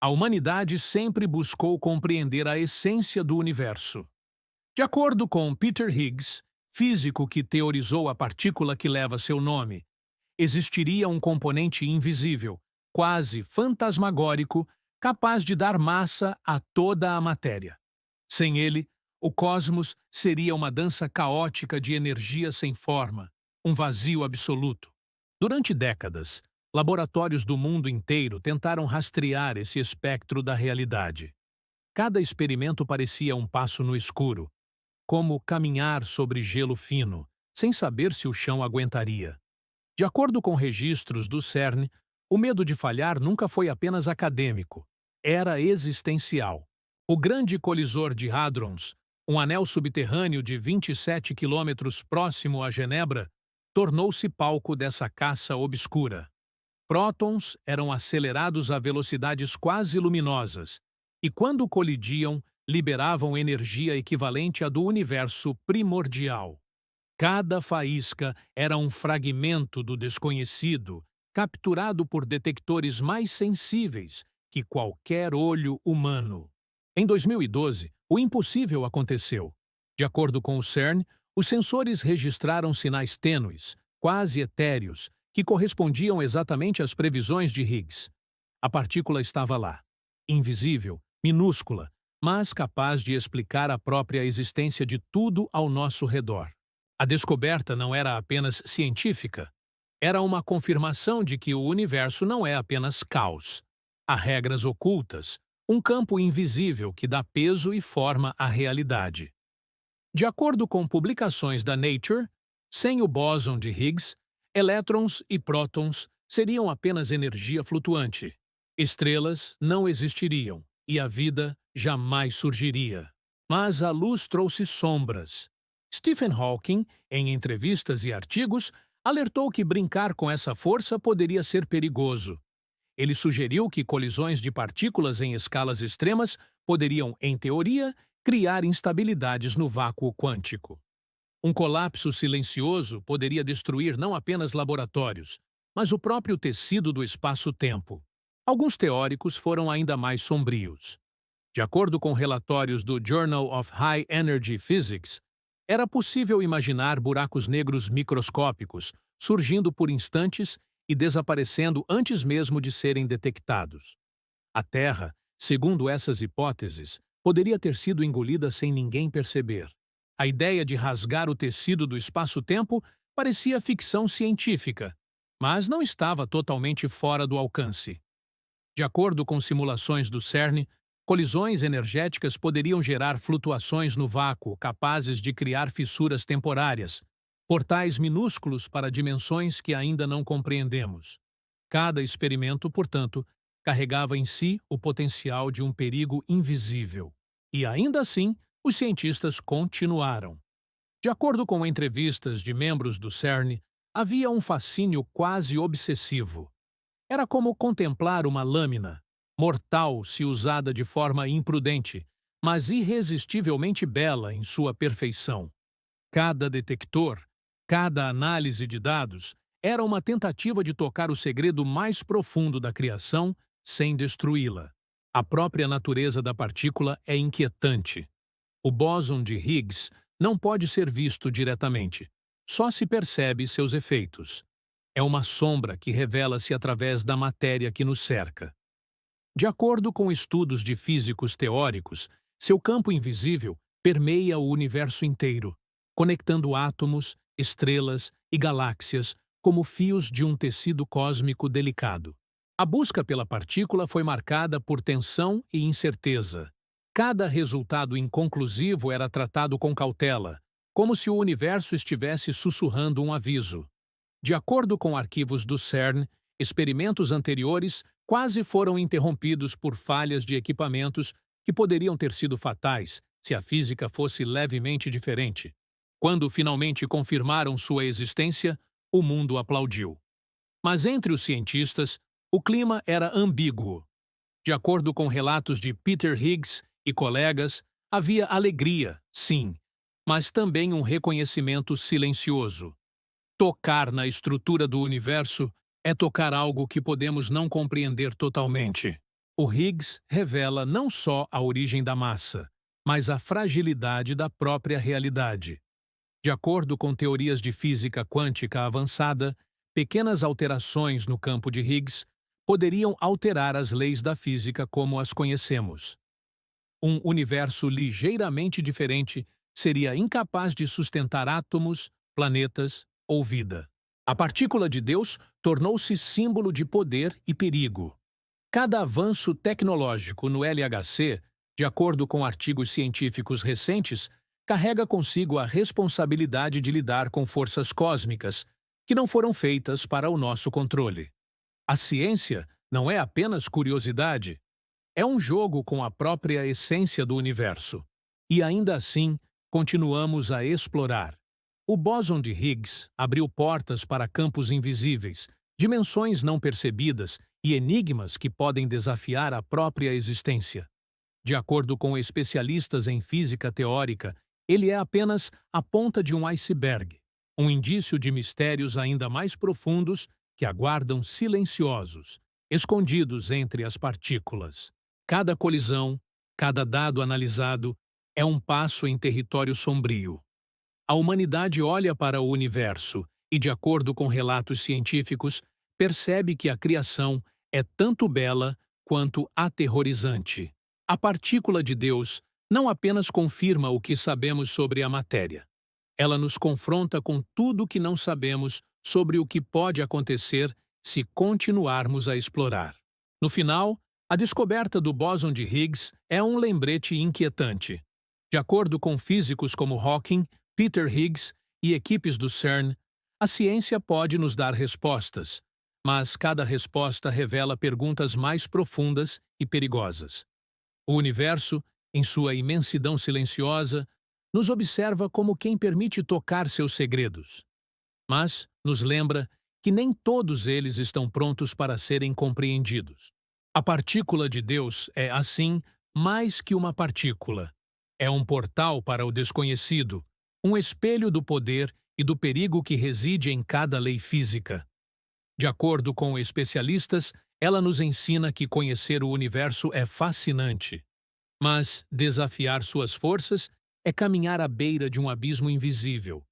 A humanidade sempre buscou compreender a essência do universo. De acordo com Peter Higgs, físico que teorizou a partícula que leva seu nome, existiria um componente invisível, quase fantasmagórico, capaz de dar massa a toda a matéria. Sem ele, o cosmos seria uma dança caótica de energia sem forma, um vazio absoluto. Durante décadas, laboratórios do mundo inteiro tentaram rastrear esse espectro da realidade. Cada experimento parecia um passo no escuro, como caminhar sobre gelo fino, sem saber se o chão aguentaria. De acordo com registros do CERN, o medo de falhar nunca foi apenas acadêmico, era existencial. O Grande Colisor de Hadrons, um anel subterrâneo de 27 quilômetros próximo a Genebra, tornou-se palco dessa caça obscura. Prótons eram acelerados a velocidades quase luminosas e, quando colidiam, liberavam energia equivalente à do universo primordial. Cada faísca era um fragmento do desconhecido, capturado por detectores mais sensíveis que qualquer olho humano. Em 2012, o impossível aconteceu. De acordo com o CERN, os sensores registraram sinais tênues, quase etéreos, que correspondiam exatamente às previsões de Higgs. A partícula estava lá, invisível, minúscula, mas capaz de explicar a própria existência de tudo ao nosso redor. A descoberta não era apenas científica, era uma confirmação de que o universo não é apenas caos. Há regras ocultas, um campo invisível que dá peso e forma à realidade. De acordo com publicações da Nature, sem o bóson de Higgs, elétrons e prótons seriam apenas energia flutuante. Estrelas não existiriam e a vida jamais surgiria. Mas a luz trouxe sombras. Stephen Hawking, em entrevistas e artigos, alertou que brincar com essa força poderia ser perigoso. Ele sugeriu que colisões de partículas em escalas extremas poderiam, em teoria, criar instabilidades no vácuo quântico. Um colapso silencioso poderia destruir não apenas laboratórios, mas o próprio tecido do espaço-tempo. Alguns teóricos foram ainda mais sombrios. De acordo com relatórios do Journal of High Energy Physics, era possível imaginar buracos negros microscópicos surgindo por instantes e desaparecendo antes mesmo de serem detectados. A Terra, segundo essas hipóteses, poderia ter sido engolida sem ninguém perceber. A ideia de rasgar o tecido do espaço-tempo parecia ficção científica, mas não estava totalmente fora do alcance. De acordo com simulações do CERN, colisões energéticas poderiam gerar flutuações no vácuo capazes de criar fissuras temporárias, portais minúsculos para dimensões que ainda não compreendemos. Cada experimento, portanto, carregava em si o potencial de um perigo invisível. E ainda assim, os cientistas continuaram. De acordo com entrevistas de membros do CERN, havia um fascínio quase obsessivo. Era como contemplar uma lâmina, mortal se usada de forma imprudente, mas irresistivelmente bela em sua perfeição. Cada detector, cada análise de dados, era uma tentativa de tocar o segredo mais profundo da criação sem destruí-la. A própria natureza da partícula é inquietante. O bóson de Higgs não pode ser visto diretamente, só se percebe seus efeitos. É uma sombra que revela-se através da matéria que nos cerca. De acordo com estudos de físicos teóricos, seu campo invisível permeia o universo inteiro, conectando átomos, estrelas e galáxias como fios de um tecido cósmico delicado. A busca pela partícula foi marcada por tensão e incerteza. Cada resultado inconclusivo era tratado com cautela, como se o universo estivesse sussurrando um aviso. De acordo com arquivos do CERN, experimentos anteriores quase foram interrompidos por falhas de equipamentos que poderiam ter sido fatais se a física fosse levemente diferente. Quando finalmente confirmaram sua existência, o mundo aplaudiu. Mas entre os cientistas, o clima era ambíguo. De acordo com relatos de Peter Higgs e colegas, havia alegria, sim, mas também um reconhecimento silencioso. Tocar na estrutura do universo é tocar algo que podemos não compreender totalmente. O Higgs revela não só a origem da massa, mas a fragilidade da própria realidade. De acordo com teorias de física quântica avançada, pequenas alterações no campo de Higgs poderiam alterar as leis da física como as conhecemos. Um universo ligeiramente diferente seria incapaz de sustentar átomos, planetas ou vida. A partícula de Deus tornou-se símbolo de poder e perigo. Cada avanço tecnológico no LHC, de acordo com artigos científicos recentes, carrega consigo a responsabilidade de lidar com forças cósmicas que não foram feitas para o nosso controle. A ciência não é apenas curiosidade, é um jogo com a própria essência do universo. E ainda assim, continuamos a explorar. O bóson de Higgs abriu portas para campos invisíveis, dimensões não percebidas e enigmas que podem desafiar a própria existência. De acordo com especialistas em física teórica, ele é apenas a ponta de um iceberg, um indício de mistérios ainda mais profundos que aguardam silenciosos, escondidos entre as partículas. Cada colisão, cada dado analisado, é um passo em território sombrio. A humanidade olha para o universo e, de acordo com relatos científicos, percebe que a criação é tanto bela quanto aterrorizante. A partícula de Deus não apenas confirma o que sabemos sobre a matéria. Ela nos confronta com tudo o que não sabemos sobre o que pode acontecer se continuarmos a explorar. No final, a descoberta do bóson de Higgs é um lembrete inquietante. De acordo com físicos como Hawking, Peter Higgs e equipes do CERN, a ciência pode nos dar respostas, mas cada resposta revela perguntas mais profundas e perigosas. O universo, em sua imensidão silenciosa, nos observa como quem permite tocar seus segredos. Mas nos lembra que nem todos eles estão prontos para serem compreendidos. A partícula de Deus é, assim, mais que uma partícula. É um portal para o desconhecido, um espelho do poder e do perigo que reside em cada lei física. De acordo com especialistas, ela nos ensina que conhecer o universo é fascinante. Mas desafiar suas forças é caminhar à beira de um abismo invisível,